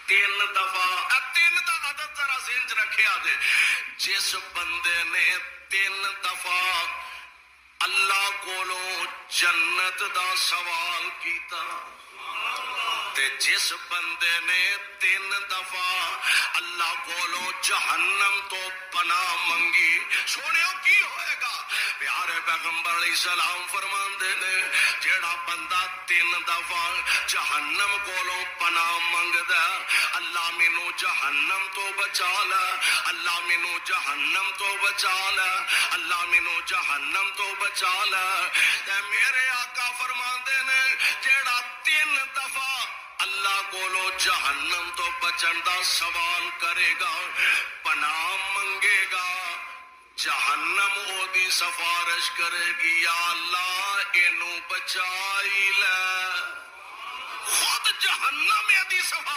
تین دفعہ تین دا عدد ذرا ذہن چ رکھیا جے جس بندے نے تین دفعہ اللہ کولوں جنت دا سوال کیتا تے جس بندے نے تین دفعہ اللہ کولوں جہنم تو پناہ منگی سونیو کی ہوئے گا پیارے پیغمبر علیہ السلام فرماندے نے جیڑا بندہ تین دفعہ جہنم کولوں پناہ منگدا اللہ مینوں جہنم تو بچا لے اللہ مینوں جہنم تو بچا لے اللہ مینوں جہنم تو بچا لے تے میرے آقا فرماندے نے جیڑا تین دفعہ اللہ کولو جہنم تو بچن دا سوال کرے گا پناہ منگے گا جہنم او دی سفارش کرے گی یا اللہ اینو بچائی لے خود جہنم دی سفارش